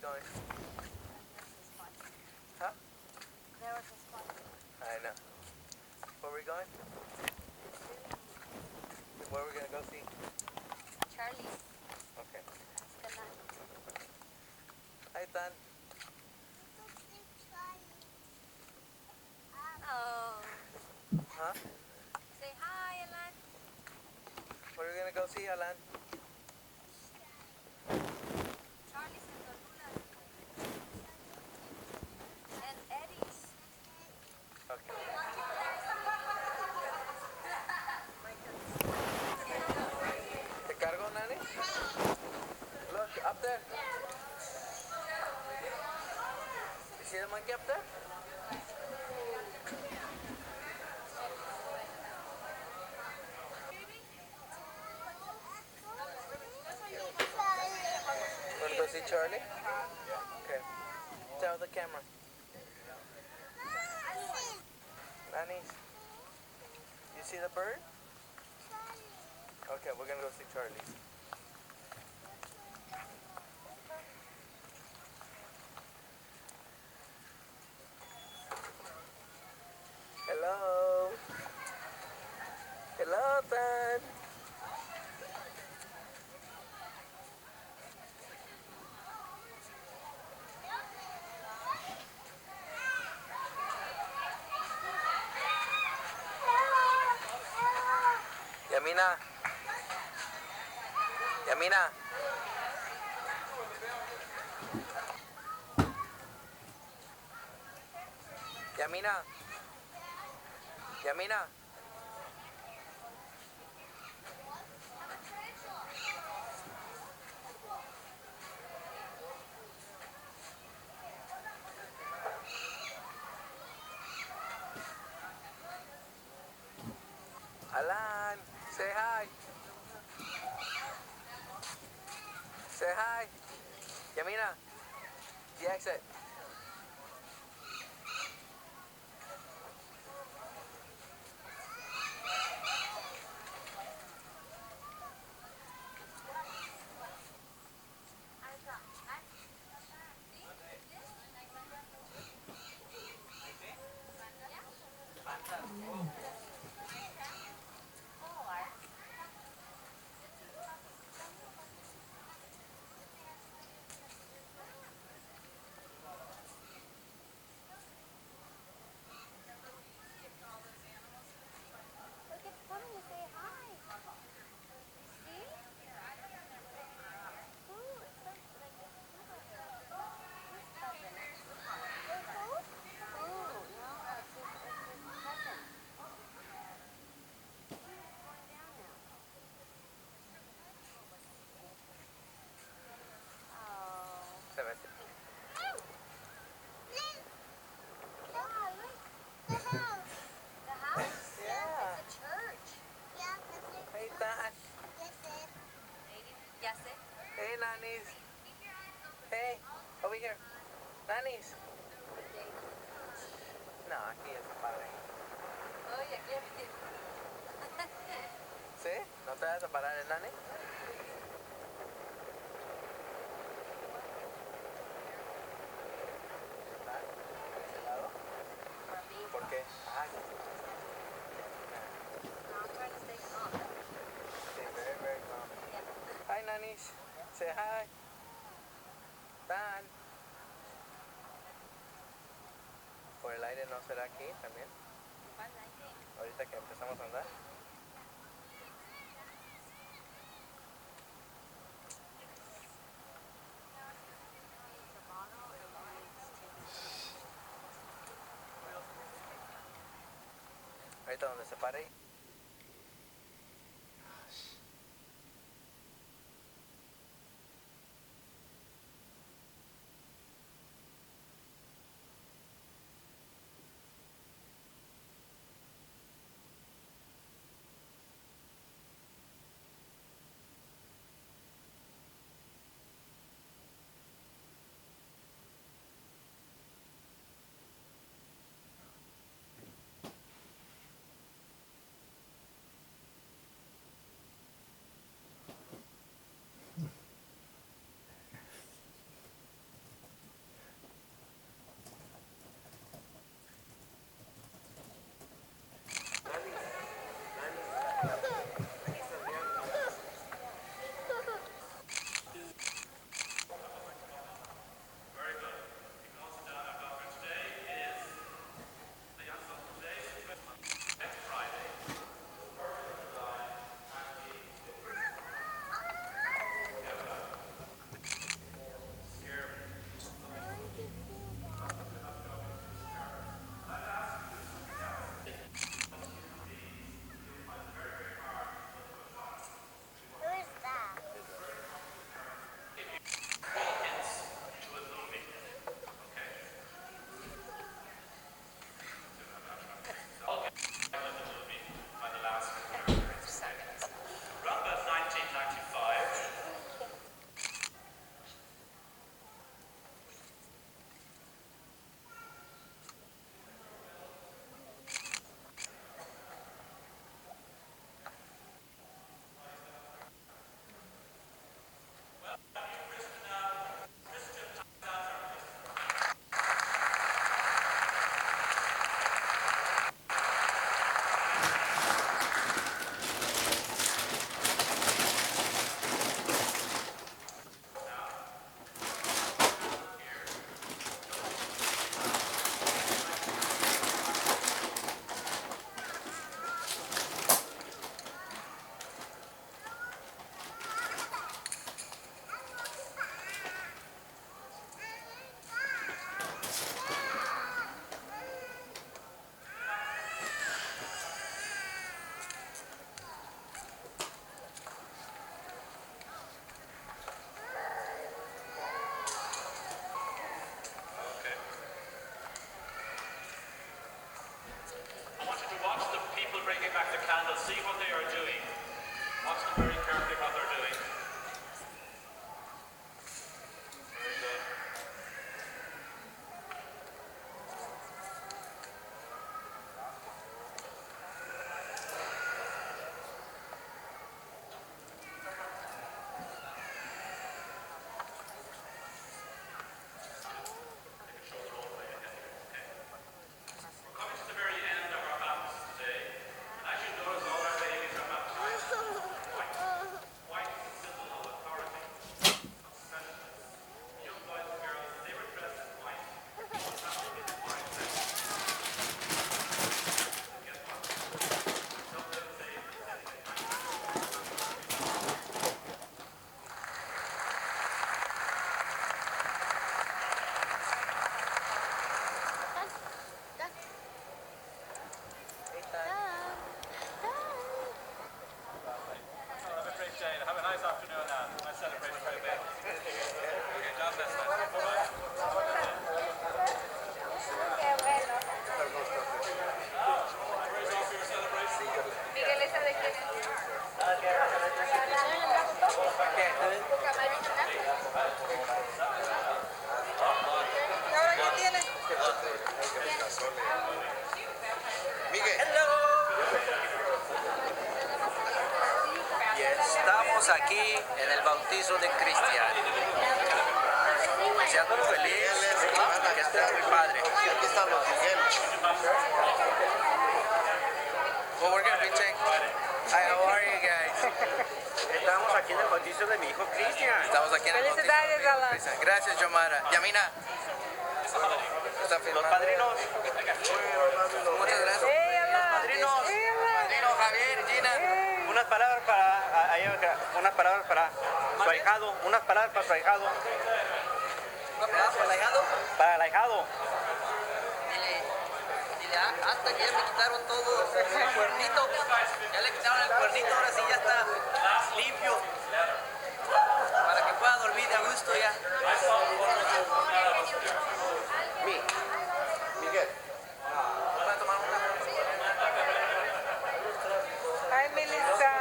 going? Huh? There was a spot. I know. Where are we going? Where are we going to go see? Charlie's. Okay. The land. Hi, Tan. Oh. Huh? Say hi, Alan. Where are we going to go see, Alan? Charlie's and Lola's. And Eddie's. Okay. ¿Te cargo, Nani? Look, up there. You see the monkey up there? Want to go see Charlie? Okay. Tell the camera. Nani, you see the bird? Okay, we're going to go see Charlie. Hello. Hello, Tan. Yamina. Yamina. Yamina. Yamina. Alan, say hi. Say hi. Yamina, the exit. Look, it's coming to say hi. See? Who? It's like who's cousin? Who? Who? No, it's his cousin. He's going down now. Oh. Se ve. Yeah, look. The house? Yeah. It's a church. Hey, Tan. Yes, it. Hey, Nannies. Hey, over here. Nannies. No, aquí es padre. Oye, ¿qué? ¿Sí? ¿No te vas a parar el Nani? ¿Por qué? Ah, No, I'm trying to stay calm. stay very, very calm. Hi, Nannies. Say hi. Tan. Por el aire no será aquí también. Ahorita que empezamos a andar. Ahorita donde se pare. bautizo de Cristian. Deseándonos feliz, que esté muy padre. Aquí están los Miguel. Well, we're gonna be checking. Hi, how are you guys? Estamos aquí en el bautizo de mi hijo Cristian. Estamos aquí en el bautizo de mi hijo Cristian. Gracias, Yomara. Yamina. Está Los filmando. padrinos. Muchas gracias. Padrinos. Padrino Javier, Gina. Unas palabras para su ahijado. Unas palabras para su ahijado. Para el ahijado. Dile, hasta que ya me quitaron todo el cuernito. Ya le quitaron el cuernito, ahora sí ya está limpio. Para que pueda dormir de a gusto ya. Miguel. Voy a tomar una. Ay, Melissa.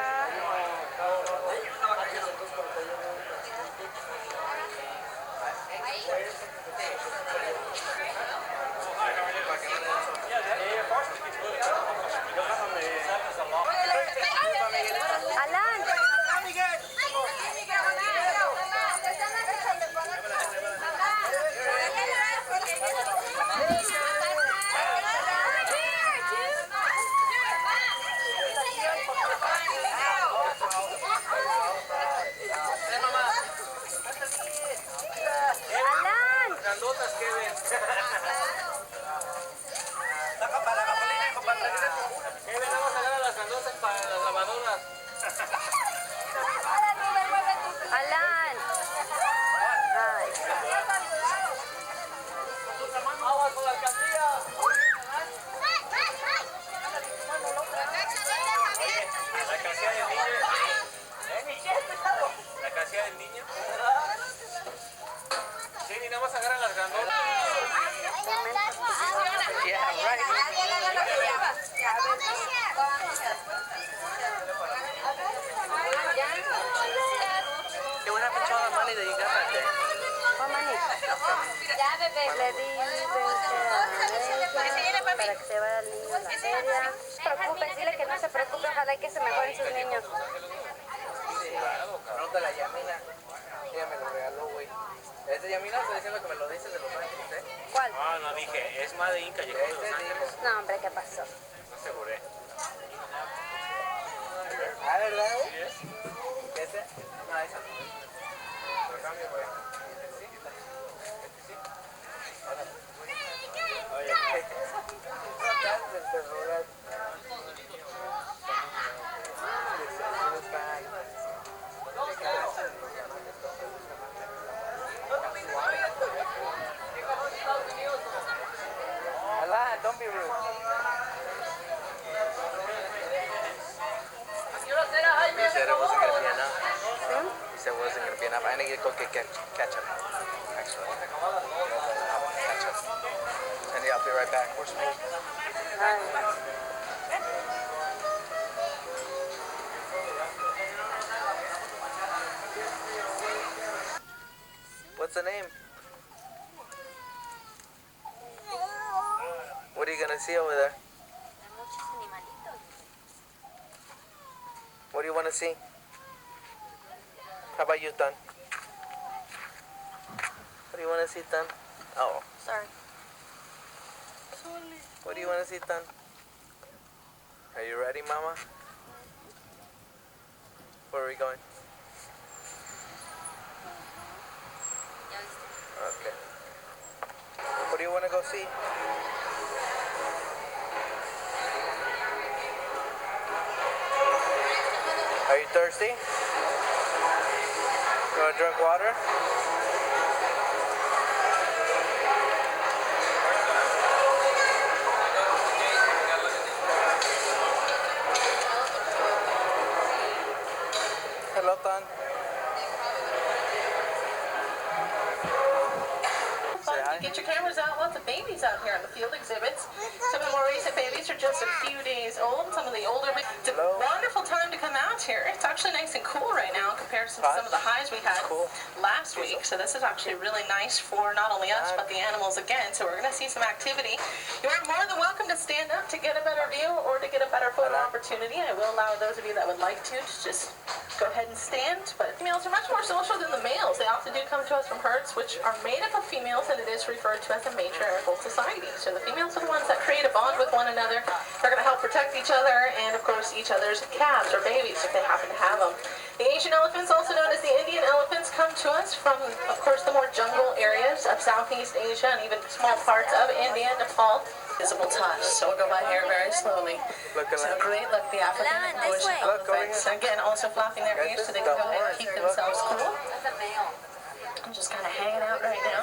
Alan. Alan. Grandotas que ven. Vamos a agarrar las grandotas para las lavadoras. Alan. Ay. Aguas con la alcaldía. La casilla del niño. La casilla del niño. Sí, ni nada más agarran las grandotas. Yeah, right. Hey, what happened to all the money that you got back there? Oh, mani. Le di 20 a ella para que se vaya al niño a la feria. No se preocupe, dile que no se preocupe, ojalá que se mejoren sus niños. Pregúntale a Yamina. Ella me lo regaló, güey. Este Yamina está diciendo que me lo dices de Los Ángeles, ¿eh? ¿Cuál? Ah, no dije. Es más de Inca, llegó de Los Ángeles. No, hombre, ¿qué pasó? No aseguré. Ah, ¿verdad, güey? ¿Ese? No, esa no. Lo cambio, güey. Sí. Sí. Oye, no canses de rogar. Alan, don't be rude. He said it wasn't going to be enough. He said it wasn't going to be enough. I need to go get ketchup, actually. Ketchup. And yeah, I'll be right back. Where's my... What's the name? What are you going to see over there? What do you want to see? How about you, Tan? What do you want to see, Tan? Oh. Sorry. What do you want to see, Tan? Are you ready, Mama? Where are we going? Okay. What do you want to go see? Are you thirsty? You want to drink water? Hello, Tan. Say hi. Get your cameras out. Lots of babies out here in the field exhibits. Some of the more recent babies are just a few days old. Some of the older babies. It's a Hello. wonderful time to come out here. It's actually nice and cool right now in comparison to some of the highs we had Cool. last week. So this is actually really nice for not only us but the animals again. So we're going to see some activity. You are more than welcome to stand up to get a better view or to get a better photo opportunity. I will allow those of you that would like to just go ahead and stand, but females are much more social than the males. They often do come to us from herds which are made up of females, and it is referred to as a matriarchal society. So the females are the ones that create a bond with one another. They're going to help protect each other and, of course, each other's calves or babies if they happen to have them. The Asian elephants, also known as the Indian elephants, come to us from, of course, the more jungle areas of Southeast Asia and even small parts of India and Nepal. Visible touch, so we'll go by here very slowly. So great, look, the African and bush elephants. Again, also flapping their ears so they can go ahead and keep themselves cool. I'm just kind of hanging out right now.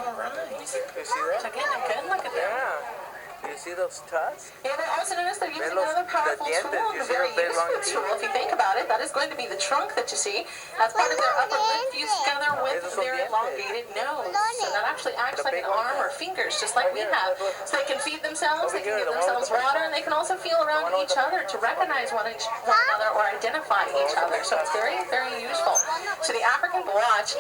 All right. You see that? So again, good, look at that. Yeah. You see those tusks? Yeah, they also notice they're using another powerful tool, a very useful tool. If you think about it, that is going to be the trunk that you see. That's part of their upper lip fused together with their elongated nose. So that actually acts like an arm or fingers, just like we have. So they can feed themselves, they can give themselves water, and they can also feel around each other to recognize one another or identify each other. So it's very, very useful. So the African blotch,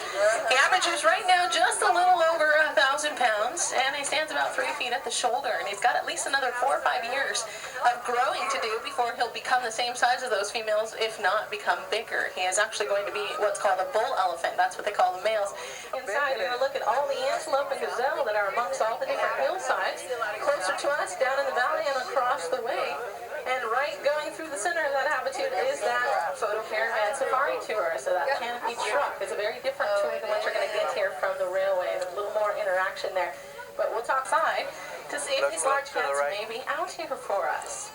he averages right now just a little over 1,000 pounds, and he stands about 3 feet at the shoulder, and he's got at least another 4 or 5 years of growing to do before he'll become the same size as those females, if not become bigger. He is actually going to be what's called a bull elephant. That's what they call the males. Inside, you're going to look at all the antelope and gazelle that are amongst all the different hillsides, closer to us, down in the valley and across the way. And right going through the center of that habitat is that photo caravan safari tour. So that canopy truck is a very different tour than what you're going to get here from the railway. There's a little more interaction there. But we'll talk side to see if these large cats may be out here for us.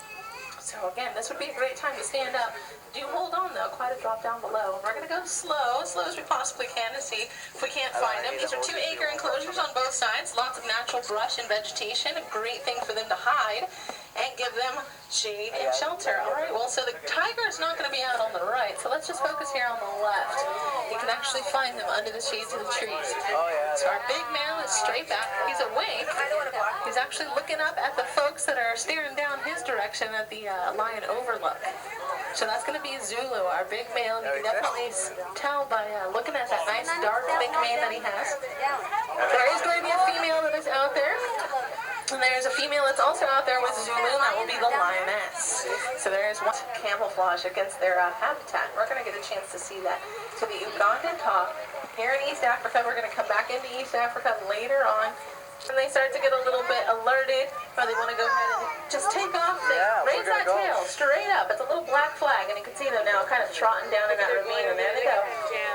So again, this would be a great time to stand up. Do hold on though, quite a drop down below. We're going to go slow as we possibly can to see if we can't find them. These are 2-acre enclosures on both sides, lots of natural brush and vegetation, a great thing for them to hide and give them shade and shelter. All right, well, so the tiger is not going to be out on the right, so let's just focus here on the left. You can actually find them under the shades of the trees. So our big male is straight back. He's awake. He's actually looking up at the folks that are staring down his direction at the lion overlook. So that's going to be Zulu, our big male, and you can definitely tell by looking at that nice dark thick mane that he has. There is going to be a female that is out there. And there's a female that's also out there with Zulu, and that will be the lioness. So there is one camouflage against their habitat. We're going to get a chance to see that. So the Ugandan top here in East Africa, we're going to come back into East Africa later on. When they start to get a little bit alerted, or they want to go ahead and just take off, they raise that tail straight up. It's a little black flag, and you can see them now kind of trotting down in that ravine, and there they go.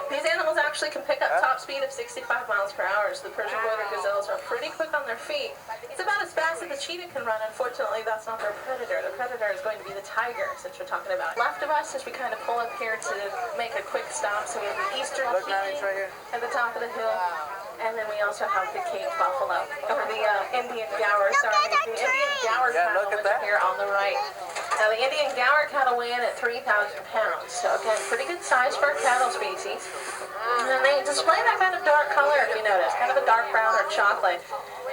These animals actually can pick up top speed of 65 miles per hour, so the Persian border gazelles are pretty quick on their feet. It's about as fast as the cheetah can run. Unfortunately, that's not their predator. The predator is going to be the tiger, since we're talking about. Left of us, as we kind of pull up here to make a quick stop, so we have the eastern king at the top of the hill. And then we also have the Cape buffalo, or the Indian Gower, sorry, the Indian Gower cattle, which are here on the right. Now the Indian Gower cattle weigh in at 3,000 pounds, so again, pretty good size for a cattle species. And then they display that kind of dark color, if you notice, kind of a dark brown or chocolate.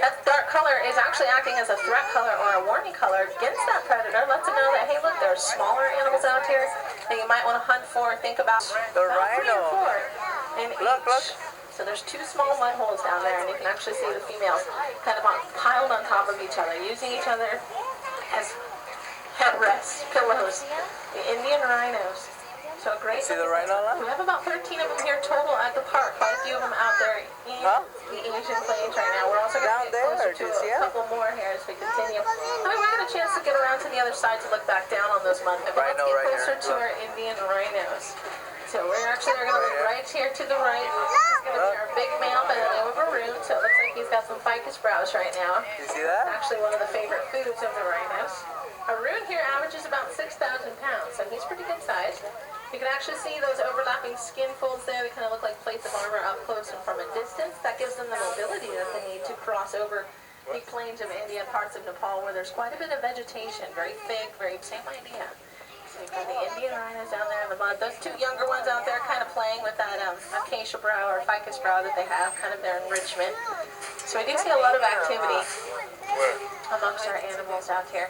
That dark color is actually acting as a threat color or a warning color against that predator. Lets them know that, hey, look, there are smaller animals out here that you might want to hunt for. Think about the rhino. 3 or 4 in each. So there's 2 small mud holes down there, and you can actually see the females kind of piled on top of each other, using each other as headrests, pillows. The Indian rhinos. So great. See the rhino now? We have about 13 of them here total at the park. Quite a few of them out there in the Asian plains right now. We're also going to get closer to a couple more here as we continue. I mean, we're going to get a chance to get around to the other side to look back down on those mud pits. Let's get closer to our Indian rhinos. So we're actually going to look right here to the right. This is going to be our big male by the name of Maroon. So it looks like he's got some ficus brows right now. You see that? Actually one of the favorite foods of the rhinos. Maroon here averages about 6,000 pounds, so he's pretty good size. You can actually see those overlapping skin folds there. They kind of look like plates of armor up close and from a distance. That gives them the mobility that they need to cross over the plains of India and parts of Nepal where there's quite a bit of vegetation. Very thick, very same idea. We've got the Indian rhinos down there in the mud. Those 2 younger ones out there kind of playing with that acacia brow or ficus brow that they have, kind of their enrichment. So we do see a lot of activity amongst our animals out here.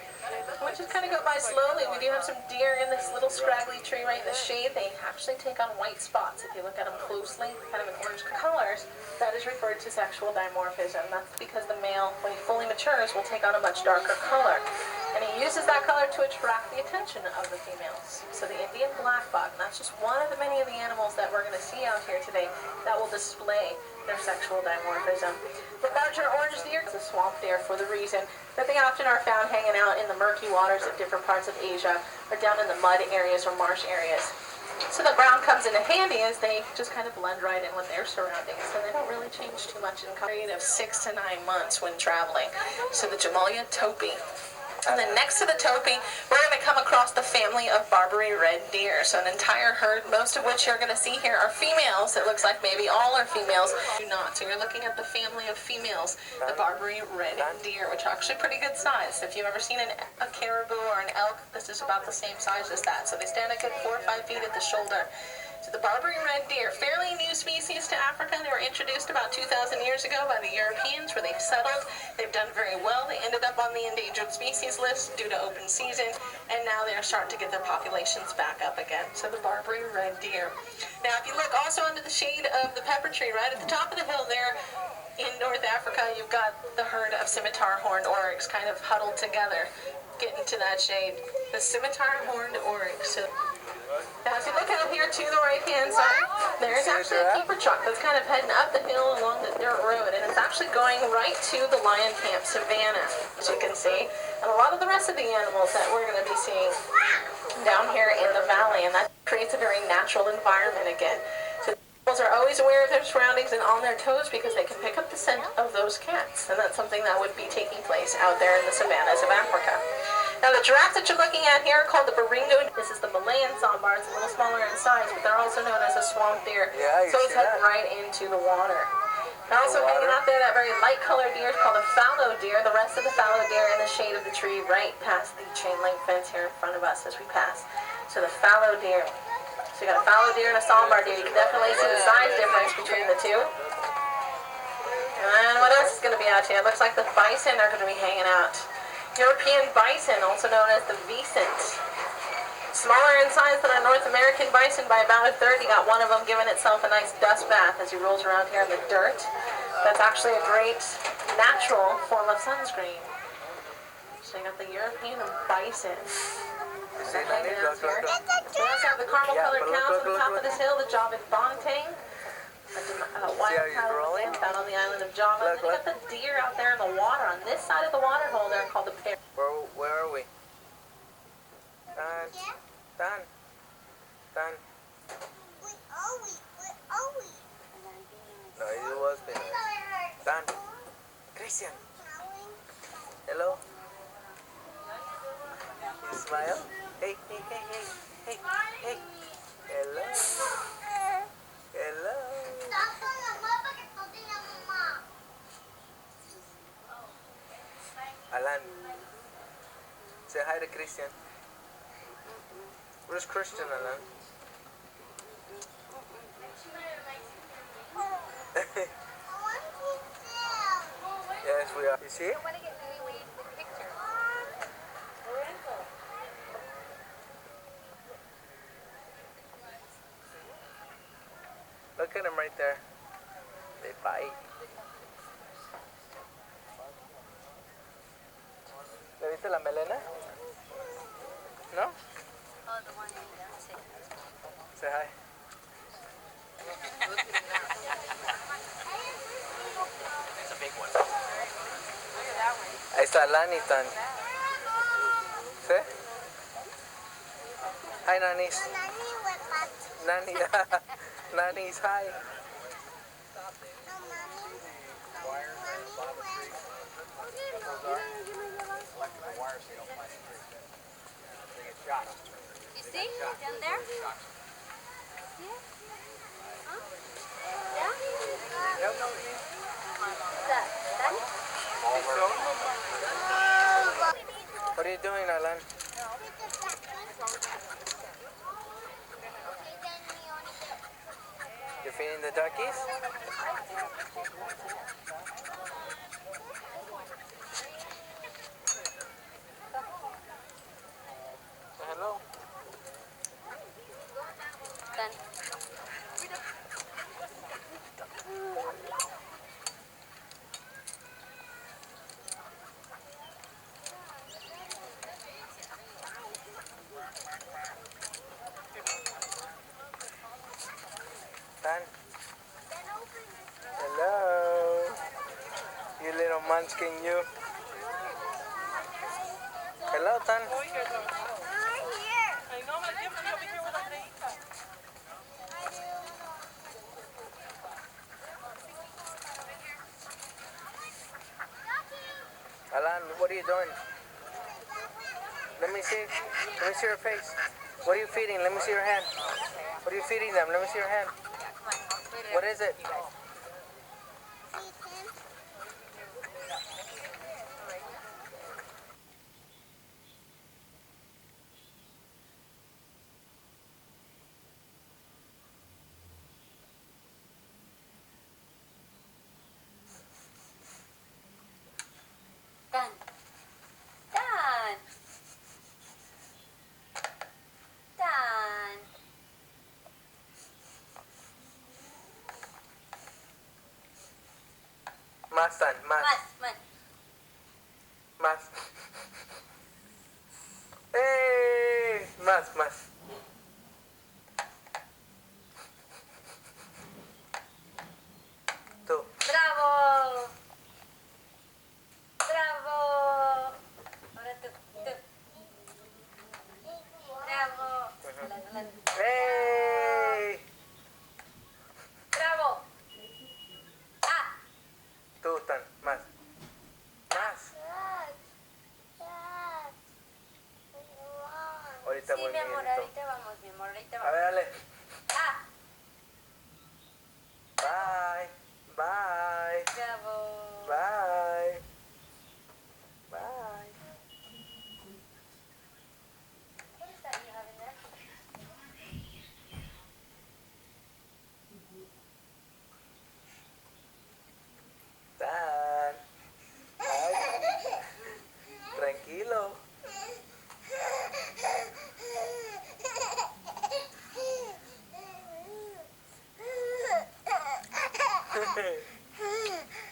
We'll just kind of go by slowly. We do have some deer in this little scraggly tree right in the shade. They actually take on white spots if you look at them closely, kind of in orange colors. That is referred to sexual dimorphism. That's because the male, when he fully matures, will take on a much darker color. And he uses that color to attract the attention of the females. So the Indian blackbuck, and that's just one of the many of the animals that we're going to see out here today that will display their sexual dimorphism. The larger orange deer is a swamp deer for the reason that they often are found hanging out in the murky waters of different parts of Asia or down in the mud areas or marsh areas. So the brown comes into handy as they just kind of blend right in with their surroundings, so they don't really change too much in color. Of 6 to 9 months when traveling. So the Jamalia topi. And then next to the topi, we're going to come across the family of Barbary red deer. So an entire herd, most of which you're going to see here are females. It looks like maybe all are females. Do not. So you're looking at the family of females, the Barbary red deer, which are actually pretty good size. If you've ever seen a caribou or an elk, this is about the same size as that. So they stand a good 4 or 5 feet at the shoulder. So the Barbary red deer, fairly new species to Africa. They were introduced about 2,000 years ago by the Europeans where they've settled. They've done very well. They ended up on the endangered species list due to open season, and now they're starting to get their populations back up again. So the Barbary red deer. Now if you look also under the shade of the pepper tree, right at the top of the hill there, in North Africa, you've got the herd of scimitar horned oryx kind of huddled together. Get into that shade. The scimitar horned oryx. So now, as you look out here to the right-hand side, there's actually a keeper truck that's kind of heading up the hill along the dirt road, and it's actually going right to the lion camp savannah, as you can see, and a lot of the rest of the animals that we're going to be seeing down here in the valley, and that creates a very natural environment again. So animals are always aware of their surroundings and on their toes because they can pick up the scent of those cats, and that's something that would be taking place out there in the savannas of Africa. Now the giraffes that you're looking at here are called the Baringo. This is the Malayan sambar. It's a little smaller in size, but they're also known as a swamp deer. So it's heading right into the water. They're also hanging out there, that very light colored deer is called a fallow deer. The rest of the fallow deer in the shade of the tree right past the chain link fence here in front of us as we pass. So the fallow deer. So you got a fallow deer and a sambar deer. You can definitely see the size difference between the two. And what else is going to be out here? It looks like the bison are going to be hanging out. European bison, also known as the Vicent. Smaller in size than our North American bison by about a third. You got one of them giving itself a nice dust bath as he rolls around here in the dirt. That's actually a great natural form of sunscreen. So you got the European bison. We also have the caramel colored cows on the top of this hill, the Javan Bonting. Wild cow out on the island of Java. And then you got the deer out there in the water. On this side of the water hole there called the pear. Where are we? Dan. Where are we? No, it was been. Dan. Christian. Hello. You smile? Hey. Hello. Hello. Alan. Say hi to Christian. Where's Christian, Alan? Yes, we are. You see? I want to get really weird with the picture. Look at them right there. They bite. ¿Le viste la melena? No? Oh, the one in there. Say hi. It's a big one. Ahí está Lani, Tan. ¿Sí? Hi, Nanis. Nani. Nani's hi. You see? Down there? Yeah? Huh? Yeah? What's that? Danny? What are you doing, Alan? You're feeding the duckies? Hello. Done. Tan. Hello. You little munchkin, you. Hello, Tan. Alan, what are you doing? Let me see. Let me see your face. What are you feeding? Let me see your hand. What are you feeding them? Let me see your hand. What is it? Dan. Dan. Dan. Más, Tan. Más. Mas. Más. ¡Hey! Más. Tú. Bravo. Bravo. Ahora tú. Bravo. Alan. ¡Hey! Bravo. Ah. Tú, Tan. Más. Ahorita Sí, voy, mi amor, Miguelito. ahorita vamos, mi amor, ahorita A vamos. ver, dale. Ah. Bye. Bravo. Bye. What is that you have in there? Tan. Ay. Tranquilo.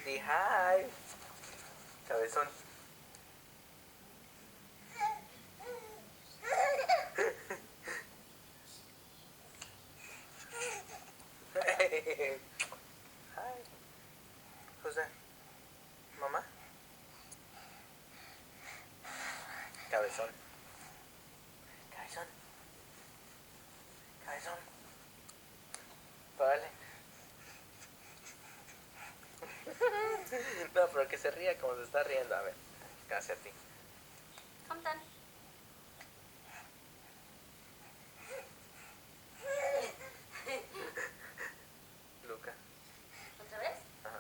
Di hi. Cabezón. Hi. Who's that? Mamá. Cabezón. Vale. No, pero que se ría como se está riendo. A ver, casi a ti. Come, Dan. Luca. ¿Otra vez? Ajá.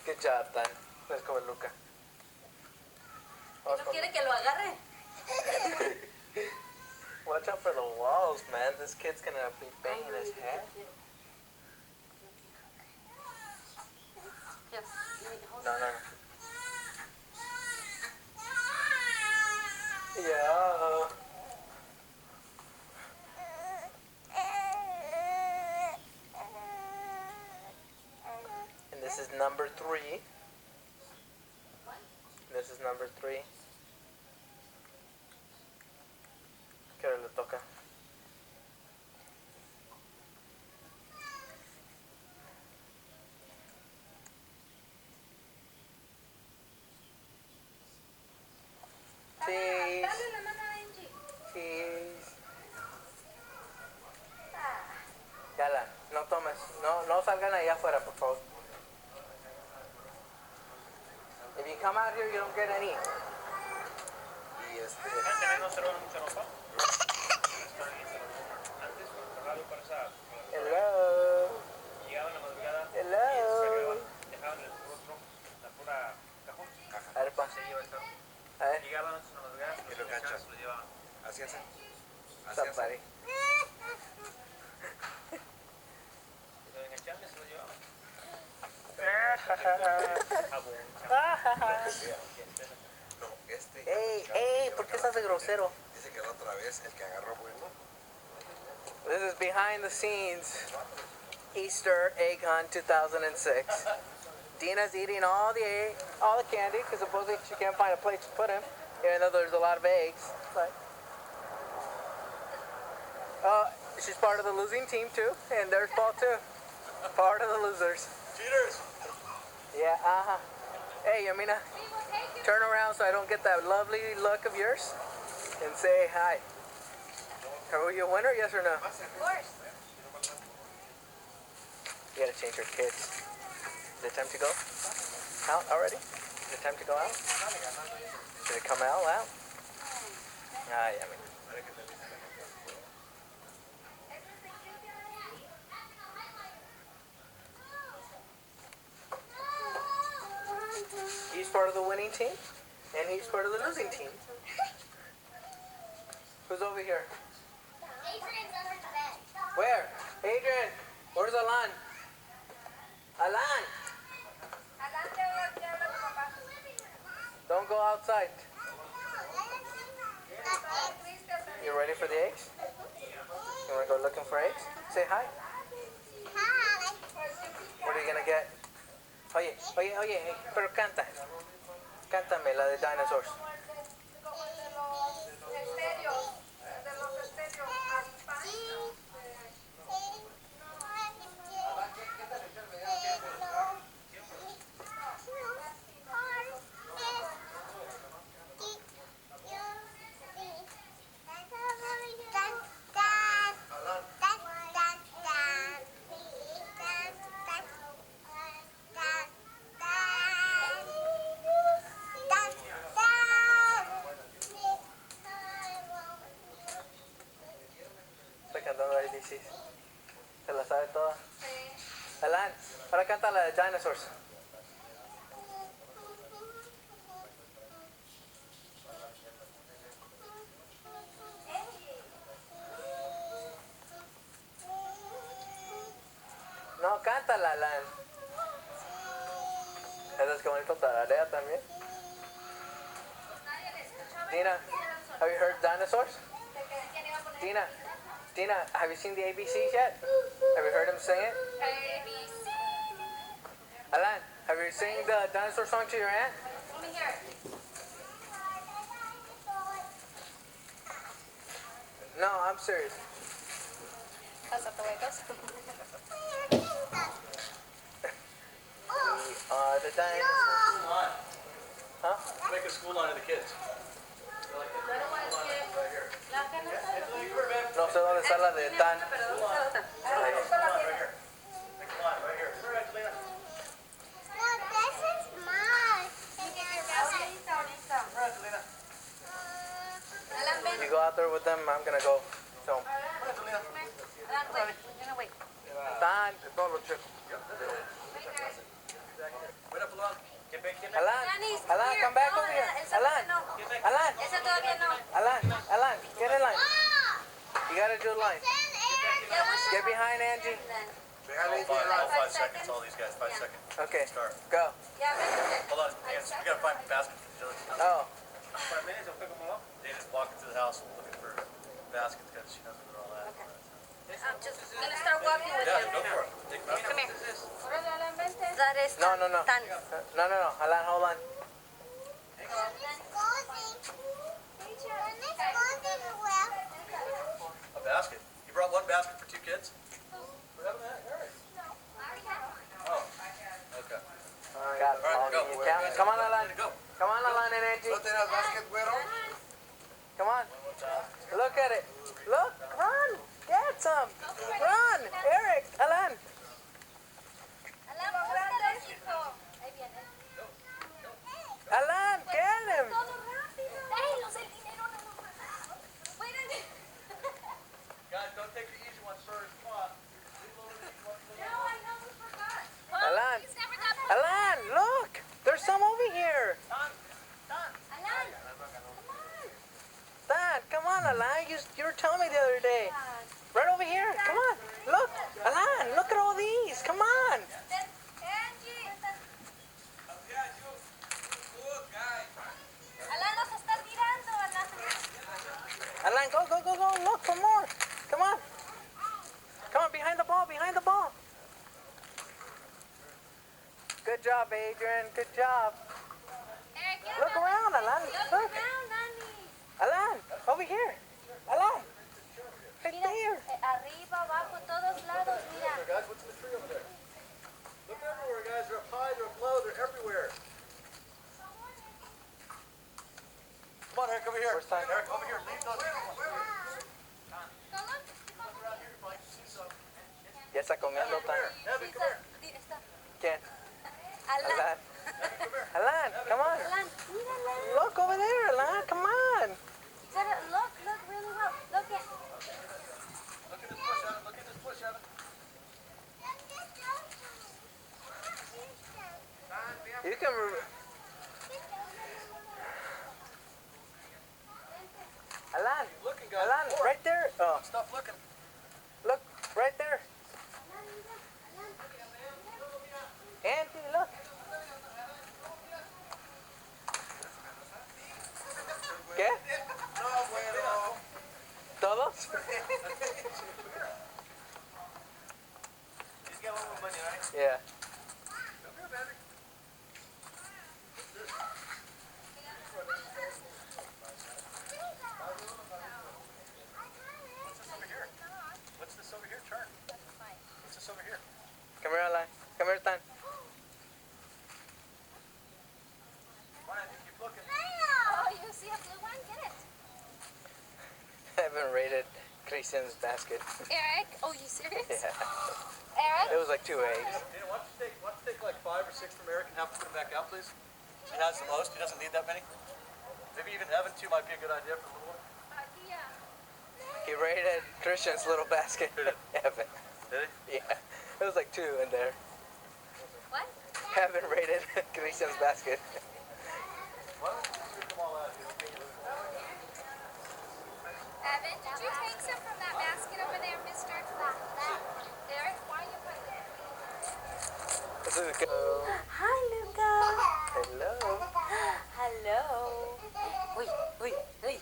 Good job, Tan. No es como Luca. ¿No quiere que lo agarre? Watch out for the walls, man. This kid's gonna be banging his head. Here, No. Yeah. And this is number 3. This is number 3. ¿Qué hora le toca? Cheese. Dale la mano a Angie. Cheese. Yala, no tomes. No salgan allá afuera, por favor. If you come out here, you don't get any. Y Hello. Hello. A ver, pa. A ver. Y lo cachan. Así hacen. What's up, buddy? No, Ey, ¿por qué estás de grosero? Dice que la otra vez el que agarró bueno. This is behind the scenes Easter egg hunt 2006. Dina's eating all the candy because supposedly she can't find a place to put him, even though there's a lot of eggs. But She's part of the losing team too, and there's Paul too. Part of the losers. Cheaters. Yeah, Hey, Yamina, turn around so I don't get that lovely look of yours, and say hi. Are you a winner, yes or no? Of course. You gotta change your kids. Is it time to go out already? Is it time to go out? Did it come out loud? Ah, Yamina. He's part of the winning team, and he's part of the losing team. Who's over here? Adrian's under the bed. Where? Adrian, where's Alan? Alan! Don't go outside. You ready for the eggs? You wanna go looking for eggs? Say hi. Hi. What are you gonna get? Oye, oye, oye, pero canta. Cántame la de dinosaurs. Estoy cantando ABCs. ¿Se la sabe toda? Alan, ahora canta la de dinosaurs. No, cántala, Alan. Esa es que bonito tararea también. Dina, have you heard dinosaurs? Dina, have you seen the ABCs yet? Have you heard him sing it? Alan, have you sing the dinosaur song to your aunt? No, I'm serious. That's not the way it goes. We are the dinosaurs. Huh? Make a school line of the kids. No sé dónde está la de Dan. You go out there with them, I'm gonna go film. Dan. Alan, Alan, come back over here. Alan, Alan, Alan, get in line. You gotta do line. Get behind Angie. All 5 seconds, all these guys, 5 seconds. Okay, Start. go. Hold on, hands. We gotta find a basket for Jill. Oh, 5 minutes, I'll pick them all up. They just walk into the house looking for baskets because she knows where they're all at. I'm just gonna start walking with Yeah, him. go for it. Take baskets. Come here. That is no, no, no. Tan. No. Alan, hold on. A basket. You brought one basket for 2 kids? Oh, okay. Got it. All right, go. You count? Come on, Alan. Go. Come on, Alan and Angie. Come on. Look at it. Look, run. Get some. Run. Eric, Alan. Alan, get him. Guys, don't take the easy one first. Come on. Alan. Alan, look. There's some over here. Dad, come on, Alan. You were telling me the other day. Right over here. Come on. Look. Alan, look at all these. Come on. Alan, go. Look for more. Come on. Come on, behind the ball. Good job, Adrian. Good job. Look around, Alan. Look. Alan, over here. Alan. Right there. there. Where's Tan? Eric, over here. Leave those. Ya está comiendo Tan. Evan, come here. ¿Quién? Alan. Alan. Alan, come on. Alan, mírala. Look over there, Alan. Come on. You gotta look really well. Look at. Look at this bush, Evan. Look at this bush, Evan. You can. Alan, Looking, guys. Alan, right there. Oh, Stop looking. look, right there. Andy, look. ¿Qué? No, bueno. ¿Todos? He's got one more money, right? Yeah. Come here, baby. What's this over here? Chart. What's this over here? Come here, Alan. Come here, Tan. Brian, you keep looking. Oh, you see a blue one? Get it. I haven't rated Christian's basket. Eric, oh, you serious? Yeah. Eric? It was like 2 eggs. Dana, why don't you take like 5 or 6 from Eric and have him put them back out, please? He has the most. He doesn't need that many. Maybe even Evan too might be a good idea for a little one. He rated Christian's little basket. Did it? Evan. Did he? Yeah. It was like 2 in there. What? Evan rated Christian's basket. Why don't you just get them all out here? Evan, did you take some from that basket over there, mister? Eric, why are you putting it? This is good. Hi, Luca. Hello. Hello. Uy, uy, uy.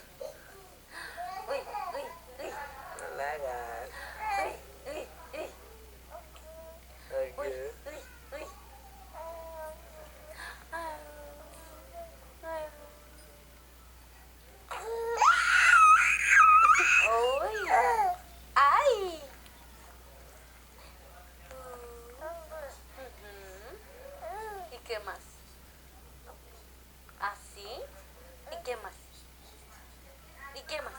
Uy, uy, uy. Hola, guys. Uy, uy, uy. Very Uy, good. uy, uy. Uy. Ay. ¿Y qué más? ¿Así? ¿Y qué más? ¿Y qué más?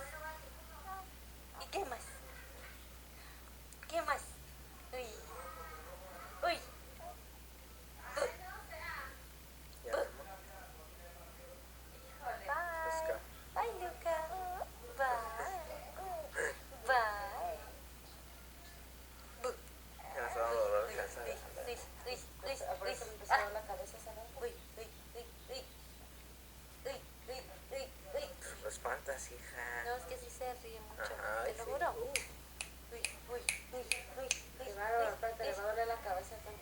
¿Y qué más? ¿Qué más? Uy. Uy. Yeah. Let's Bye. go. Bye, Luca. Bye. Bye. That's all over. That's all. Uy, uy, uy, uy, uy. Uy, uy, uy, uy. Uy, uy, uy, uy. Lo espantas, hija. No, es que sí se ríe mucho. Ajá, Te lo sí. juro. Uy, uy, uy, uy, uy. Le va a doler la cabeza tanto